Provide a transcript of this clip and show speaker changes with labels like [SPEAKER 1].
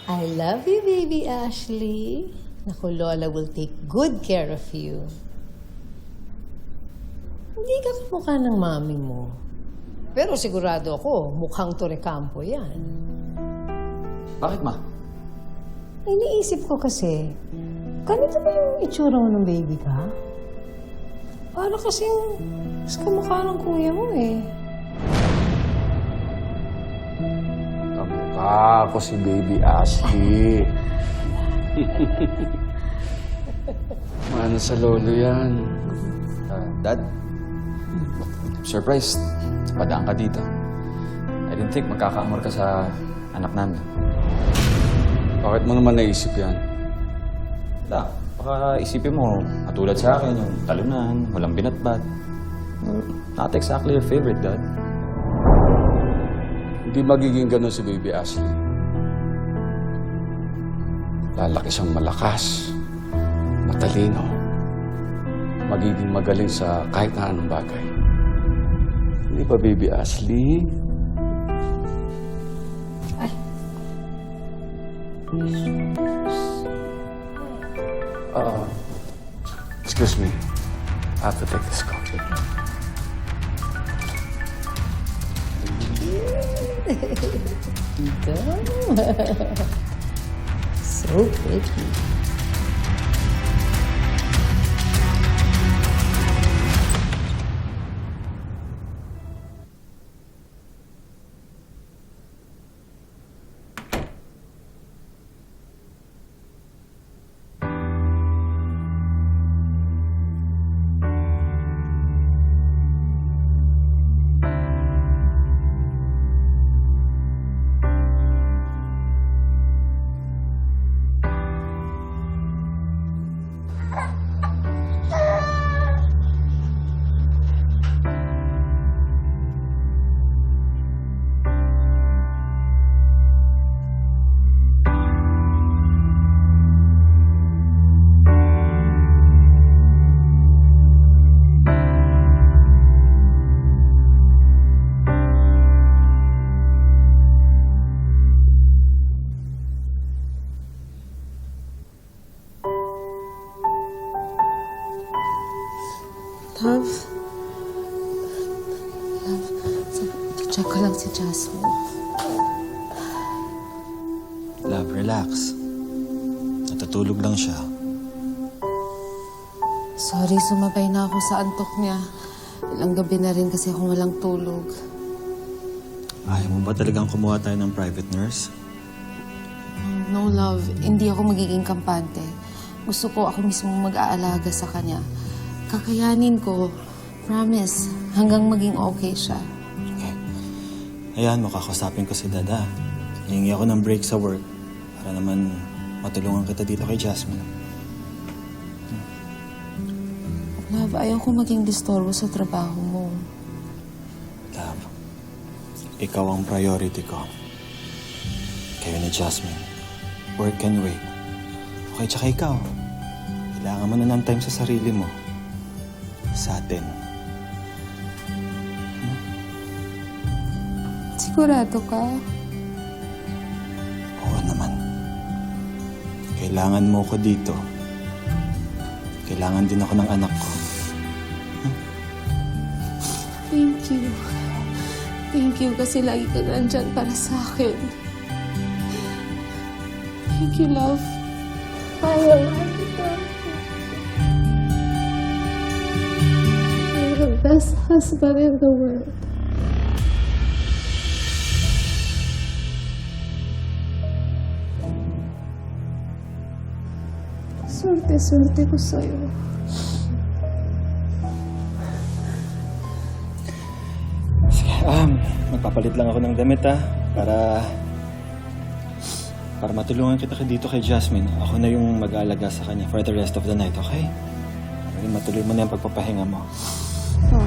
[SPEAKER 1] I love you, baby Ashley. Naku, Lola will take good care of you. Hindi ka kamukha ng mami mo. Pero sigurado ako, mukhang Torrecampo yan.
[SPEAKER 2] Bakit, ma?
[SPEAKER 1] Iniisip ko kasi, ganito ba yung itsura mo ng baby ka? Para kasing mas kamukha ng kuya mo eh.
[SPEAKER 2] Kamukha ako si Baby Ashley. Mano sa lolo yan.
[SPEAKER 3] Dad, surprised. Padaan ka dito. I didn't think magkakaamor ka sa anak namin.
[SPEAKER 2] Bakit mo naman naisip yan?
[SPEAKER 3] Wala. Baka isipin mo, katulad sa akin, yung talunan, walang binatbat. Not exactly your favorite, Dad.
[SPEAKER 2] Hindi magiging ganun si Baby Ashley. Lalaki siyang malakas, matalino, magiging magaling sa kahit na anong bagay. Hindi ba, Baby Ashley? Excuse me. I have to take this call.
[SPEAKER 1] So pretty.
[SPEAKER 4] Love? Check ko lang si Jasmine.
[SPEAKER 5] Love, relax. Natutulog lang siya.
[SPEAKER 4] Sorry, sumabay na ako sa antok niya. Ilang gabi na rin kasi akong walang tulog.
[SPEAKER 5] Ayaw mo ba talagang kumuha tayo ng private nurse?
[SPEAKER 4] No, love. Hindi ako magiging kampante. Gusto ko ako mismo mag-aalaga sa kanya. Kakayanin ko. Promise. Hanggang maging okay siya.
[SPEAKER 5] Okay. Ayan, makakasapin ko si Dada. Hihingi ako ng break sa work para naman matulungan kita dito kay Jasmine.
[SPEAKER 4] Love, ayaw ko maging disturbo sa trabaho mo.
[SPEAKER 5] Love, ikaw ang priority ko. Kayo ni Jasmine. Work can wait. Okay, tsaka ikaw. Kailangan mo na ng time sa sarili mo. Sa atin.
[SPEAKER 4] Sigurado ka?
[SPEAKER 5] Oo naman. Kailangan mo ko dito. Kailangan din ako ng anak ko.
[SPEAKER 4] Thank you. Thank you kasi lagi ka nandyan para sa akin. Thank you, love. I love you. You're the best husband in the world. Swerte ko sa'yo.
[SPEAKER 5] Sige, magpapalit lang ako ng damit para matulungan kita dito kay Jasmine. Ako na yung mag-aalaga sa kanya for the rest of the night, okay? Matuloy mo na yung pagpapahinga mo.
[SPEAKER 4] Oh.